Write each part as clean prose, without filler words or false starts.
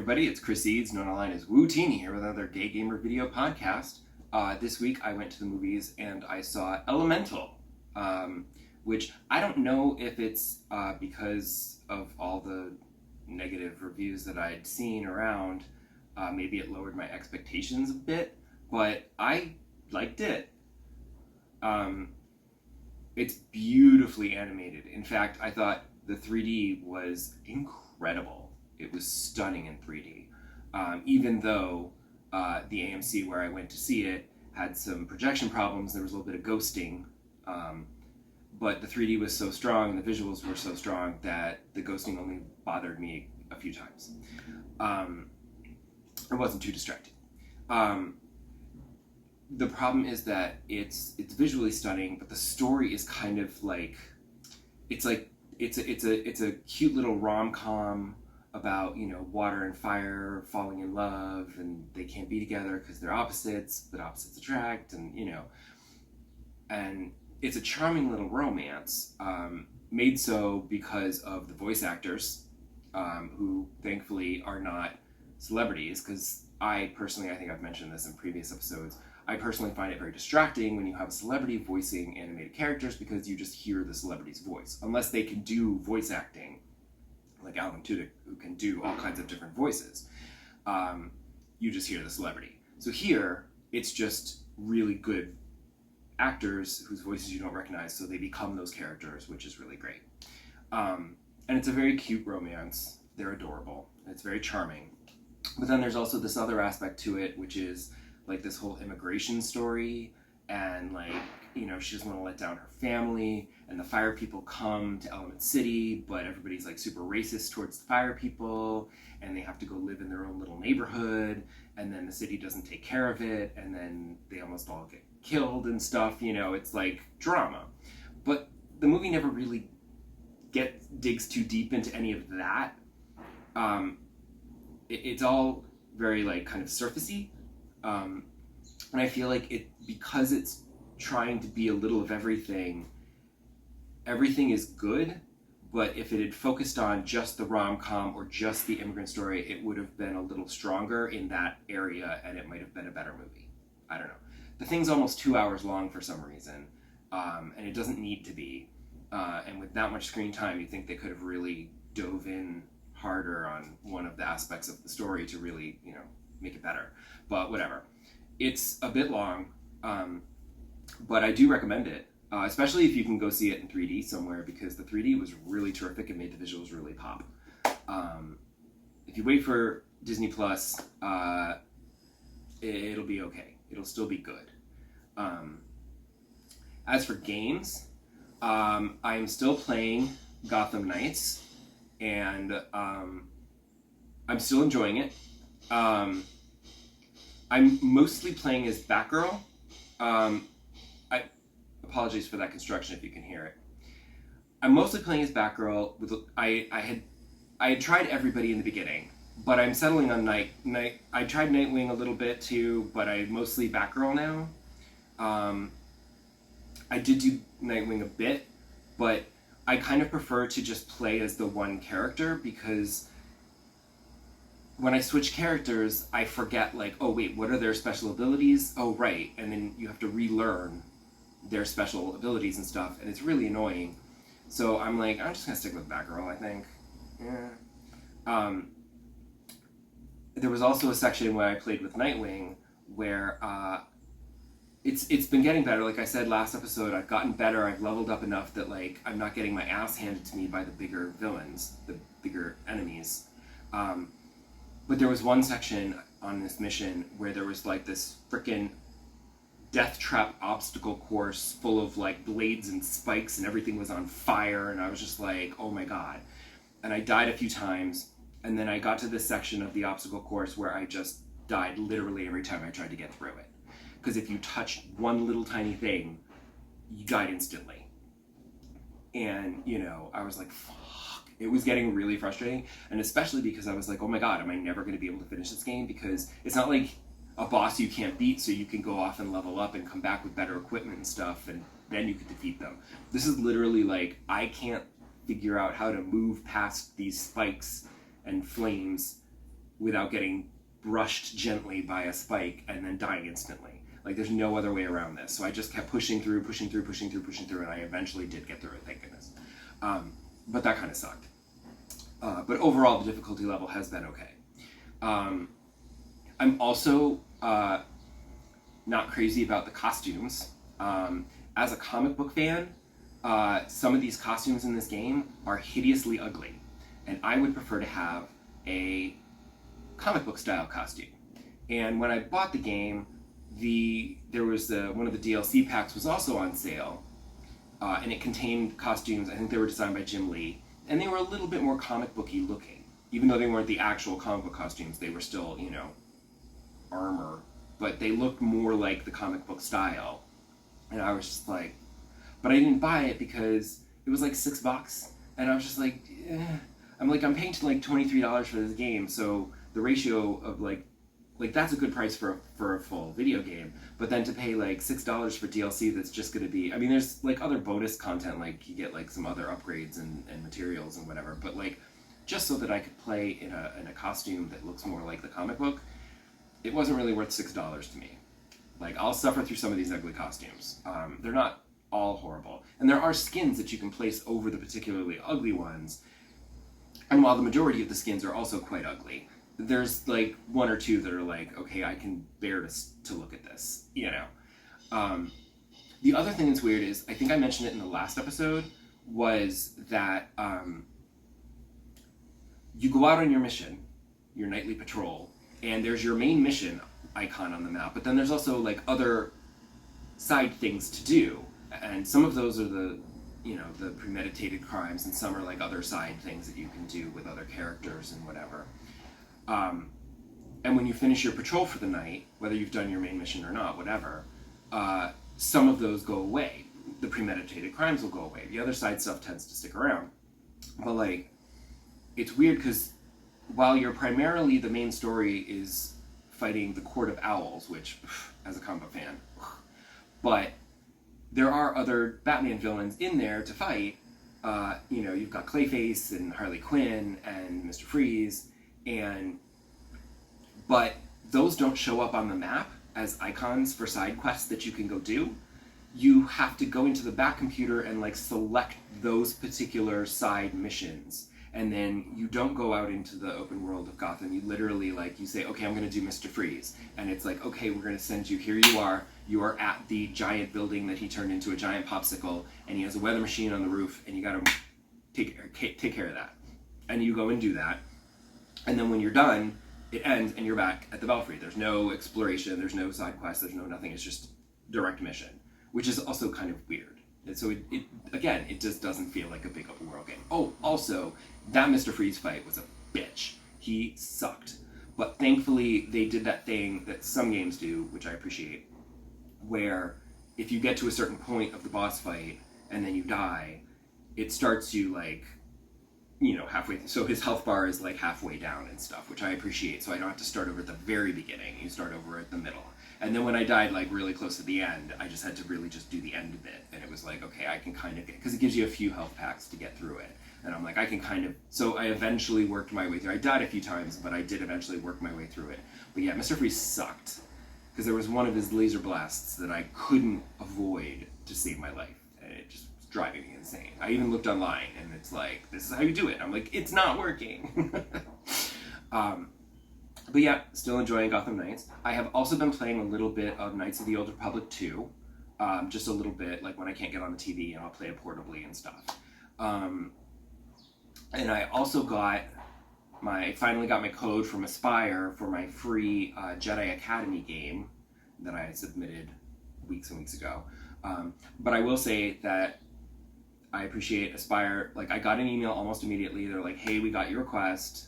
everybody, it's Chris Eads, known online as Wootini, here with another Gay Gamer video podcast. This week I went to the movies and I saw Elemental, which I don't know if it's because of all the negative reviews that I'd seen around. Maybe it lowered my expectations a bit, but I liked it. It's beautifully animated. In fact, I thought the 3D was incredible. It was stunning in 3D, even though the AMC where I went to see it had some projection problems. There was a little bit of ghosting, but the 3D was so strong and the visuals were so strong that the ghosting only bothered me a few times. It wasn't too distracting. The problem is that it's visually stunning, but the story is kind of like it's a cute little rom-com about, you know, water and fire falling in love, and they can't be together because they're opposites, but opposites attract, and you know, and it's a charming little romance, made so because of the voice actors, who thankfully are not celebrities, because I think I've mentioned this in previous episodes, I personally find it very distracting when you have a celebrity voicing animated characters because you just hear the celebrity's voice, unless they can do voice acting, like Alan Tudyk, who can do all kinds of different voices. You just hear the celebrity. So here, it's just really good actors whose voices you don't recognize, so they become those characters, which is really great. And it's a very cute romance. They're adorable. It's very charming. But then there's also this other aspect to it, which is like this whole immigration story, and like, you know, she doesn't want to let down her family, and the fire people come to Element City, but everybody's like super racist towards the fire people, and they have to go live in their own little neighborhood, and then the city doesn't take care of it, and then they almost all get killed and stuff, you know, it's like drama. But the movie never really digs too deep into any of that. It's all very like kind of surfacey, and I feel like because it's trying to be a little of everything is good, but if it had focused on just the rom-com or just the immigrant story, it would have been a little stronger in that area, and it might have been a better movie. I don't know. The thing's almost 2 hours long for some reason, and it doesn't need to be, and with that much screen time, you think they could have really dove in harder on one of the aspects of the story to really, you know, make it better. But whatever. It's a bit long, but I do recommend it, especially if you can go see it in 3D somewhere, because the 3D was really terrific and made the visuals really pop. If you wait for Disney Plus, it'll be okay. It'll still be good. As for games, I'm still playing Gotham Knights, and I'm still enjoying it. I'm mostly playing as Batgirl. Apologies for that construction if you can hear it. I'm mostly playing as Batgirl. I had tried everybody in the beginning, but I'm settling on I tried Nightwing a little bit too, but I'm mostly Batgirl now. I did do Nightwing a bit, but I kind of prefer to just play as the one character, because when I switch characters, I forget, like, oh wait, what are their special abilities? Oh right, and then you have to relearn their special abilities and stuff, and it's really annoying. So I'm like, I'm just gonna stick with Batgirl, I think. Yeah. There was also a section where I played with Nightwing where it's been getting better. Like I said last episode, I've gotten better. I've leveled up enough that like I'm not getting my ass handed to me by the bigger villains, the bigger enemies. But there was one section on this mission where there was like this frickin' death trap obstacle course full of like blades and spikes, and everything was on fire, and I was just like, oh my god. And I died a few times, and then I got to this section of the obstacle course where I just died literally every time I tried to get through it. Because if you touched one little tiny thing, you died instantly. And, you know, I was like, fuck. It was getting really frustrating, and especially because I was like, oh my god, am I never going to be able to finish this game? Because it's not like a boss you can't beat, so you can go off and level up and come back with better equipment and stuff, and then you can defeat them. This is literally like, I can't figure out how to move past these spikes and flames without getting brushed gently by a spike and then dying instantly. Like, there's no other way around this. So I just kept pushing through, and I eventually did get through it, thank goodness. But that kind of sucked. But overall, the difficulty level has been okay. I'm also not crazy about the costumes. As a comic book fan, some of these costumes in this game are hideously ugly, and I would prefer to have a comic book style costume. And when I bought the game, there was one of the DLC packs was also on sale, and it contained costumes. I think they were designed by Jim Lee, and they were a little bit more comic booky looking. Even though they weren't the actual comic book costumes, they were still, armor, but they looked more like the comic book style. And I was just like, but I didn't buy it because it was like $6, and I was just like, I'm paying like $23 for this game, so the ratio of like that's a good price for a full video game, but then to pay like $6 for DLC that's just going to be, I mean, there's like other bonus content, like you get like some other upgrades and materials and whatever, but like just so that I could play in a costume that looks more like the comic book, it wasn't really worth $6 to me. Like, I'll suffer through some of these ugly costumes. They're not all horrible, and there are skins that you can place over the particularly ugly ones, and while the majority of the skins are also quite ugly, there's like one or two that are like, okay, I can bear to look at this, The other thing that's weird is, I think I mentioned it in the last episode, was that you go out on your mission, your nightly patrol, and there's your main mission icon on the map, but then there's also like other side things to do, and some of those are the premeditated crimes, and some are like other side things that you can do with other characters and whatever. And when you finish your patrol for the night, whether you've done your main mission or not, whatever, some of those go away. The premeditated crimes will go away. The other side stuff tends to stick around. But like, it's weird because while primarily the main story is fighting the Court of Owls, which, as a comic book fan, but there are other Batman villains in there to fight. You've got Clayface and Harley Quinn and Mr. Freeze, but those don't show up on the map as icons for side quests that you can go do. You have to go into the back computer and like select those particular side missions, and then you don't go out into the open world of Gotham. You literally you say, okay, I'm going to do Mr. Freeze, and it's like, okay, we're going to send you, here you are at the giant building that he turned into a giant popsicle, and he has a weather machine on the roof, and you got to take care of that. And you go and do that, and then when you're done, it ends and you're back at the Belfry. There's no exploration, there's no side quest, there's no nothing, it's just direct mission, which is also kind of weird. And so it just doesn't feel like a big open world game. Oh, also, that Mr. Freeze fight was a bitch. He sucked. But thankfully, they did that thing that some games do, which I appreciate, where if you get to a certain point of the boss fight and then you die, it starts you halfway. So his health bar is like halfway down and stuff, which I appreciate. So I don't have to start over at the very beginning. You start over at the middle. And then when I died really close to the end, I just had to really just do the end of it. And it was like, okay, I can kind of get, because it gives you a few health packs to get through it. And I'm like, I can kind of, so I eventually worked my way through. I died a few times, but I did eventually work my way through it. But yeah, Mr. Freeze sucked, because there was one of his laser blasts that I couldn't avoid to save my life. And it just was driving me insane. I even looked online, and it's like, this is how you do it. I'm like, it's not working. But yeah, still enjoying Gotham Knights. I have also been playing a little bit of Knights of the Old Republic 2. Just a little bit, like when I can't get on the TV, and I'll play it portably and stuff. And I also finally got my code from Aspire for my free Jedi Academy game that I had submitted weeks and weeks ago. But I will say that I appreciate Aspire. Like, I got an email almost immediately. They're like, hey, we got your request.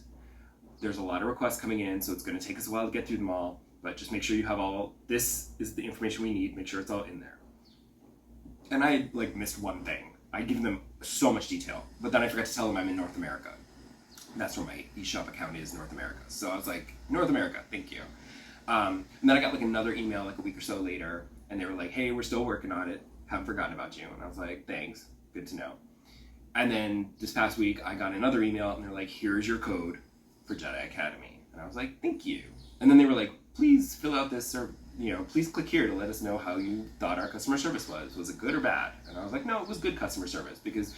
There's a lot of requests coming in, so it's going to take us a while to get through them all, but just make sure you have this is the information we need, make sure it's all in there. And I missed one thing. I give them so much detail, but then I forgot to tell them I'm in North America. That's where my eShop account is, North America. So I was like, North America, thank you. And then I got another email a week or so later, and they were like, hey, we're still working on it, haven't forgotten about you. And I was like, thanks, good to know. And then this past week, I got another email, and they're like, here's your code for Jedi Academy. And I was like, thank you. And then they were like, please fill out this, or, please click here to let us know how you thought our customer service was. Was it good or bad? And I was like, no, it was good customer service, because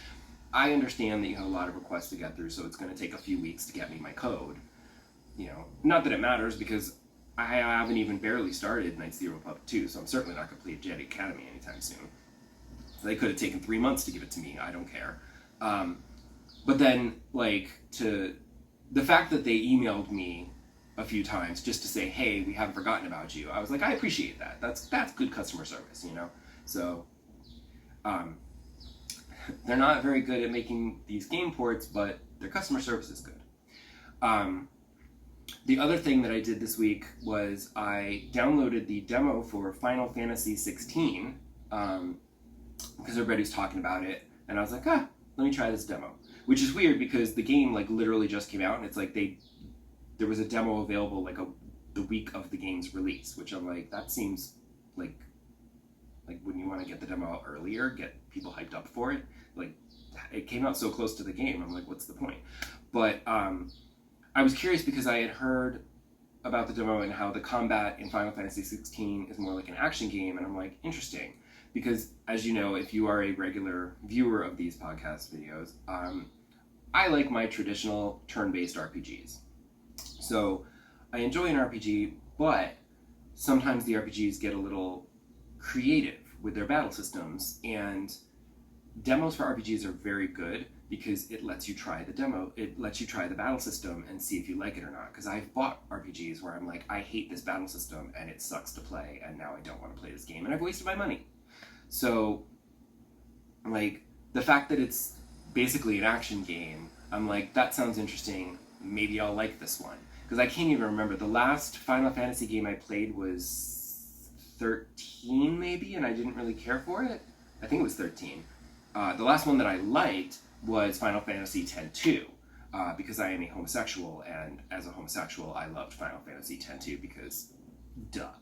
I understand that you have a lot of requests to get through, so it's going to take a few weeks to get me my code. Not that it matters, because I haven't even barely started Knights of the Old Republic 2, so I'm certainly not going to play Jedi Academy anytime soon. They could have taken 3 months to give it to me. I don't care. But then, the fact that they emailed me a few times just to say, hey, we haven't forgotten about you, I was like, I appreciate that. That's good customer service, So, they're not very good at making these game ports, but their customer service is good. The other thing that I did this week was I downloaded the demo for Final Fantasy 16, because everybody's talking about it, and I was like, let me try this demo. Which is weird, because the game literally just came out, and it's like there was a demo available the week of the game's release, which I'm like, that seems like when you want to get the demo out earlier, get people hyped up for it. It came out so close to the game, I'm like, what's the point? But I was curious, because I had heard about the demo and how the combat in Final Fantasy 16 is more like an action game, and I'm like, interesting. Because, as you know, if you are a regular viewer of these podcast videos, I like my traditional turn-based RPGs. So, I enjoy an RPG, but sometimes the RPGs get a little creative with their battle systems, and demos for RPGs are very good because it lets you try the demo, it lets you try the battle system and see if you like it or not. Because I've bought RPGs where I'm like, I hate this battle system and it sucks to play, and now I don't want to play this game, and I've wasted my money. So, the fact that it's basically an action game, I'm like, that sounds interesting, maybe I'll like this one. Because I can't even remember, the last Final Fantasy game I played was 13 maybe, and I didn't really care for it. I think it was 13. The last one that I liked was Final Fantasy X-2, because I am a homosexual, and as a homosexual I loved Final Fantasy X-2 because, duh.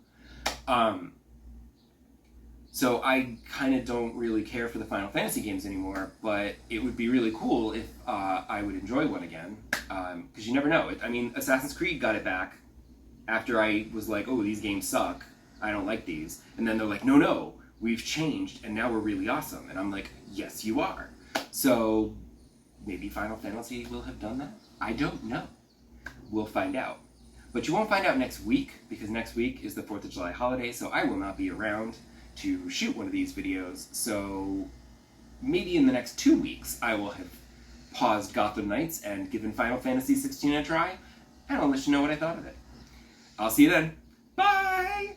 So I kind of don't really care for the Final Fantasy games anymore, but it would be really cool if I would enjoy one again, because you never know. Assassin's Creed got it back after I was like, oh, these games suck, I don't like these, and then they're like, no, we've changed, and now we're really awesome, and I'm like, yes, you are. So maybe Final Fantasy will have done that? I don't know. We'll find out. But you won't find out next week, because next week is the 4th of July holiday, so I will not be around to shoot one of these videos, so maybe in the next 2 weeks I will have paused Gotham Knights and given Final Fantasy 16 a try, and I'll let you know what I thought of it. I'll see you then. Bye!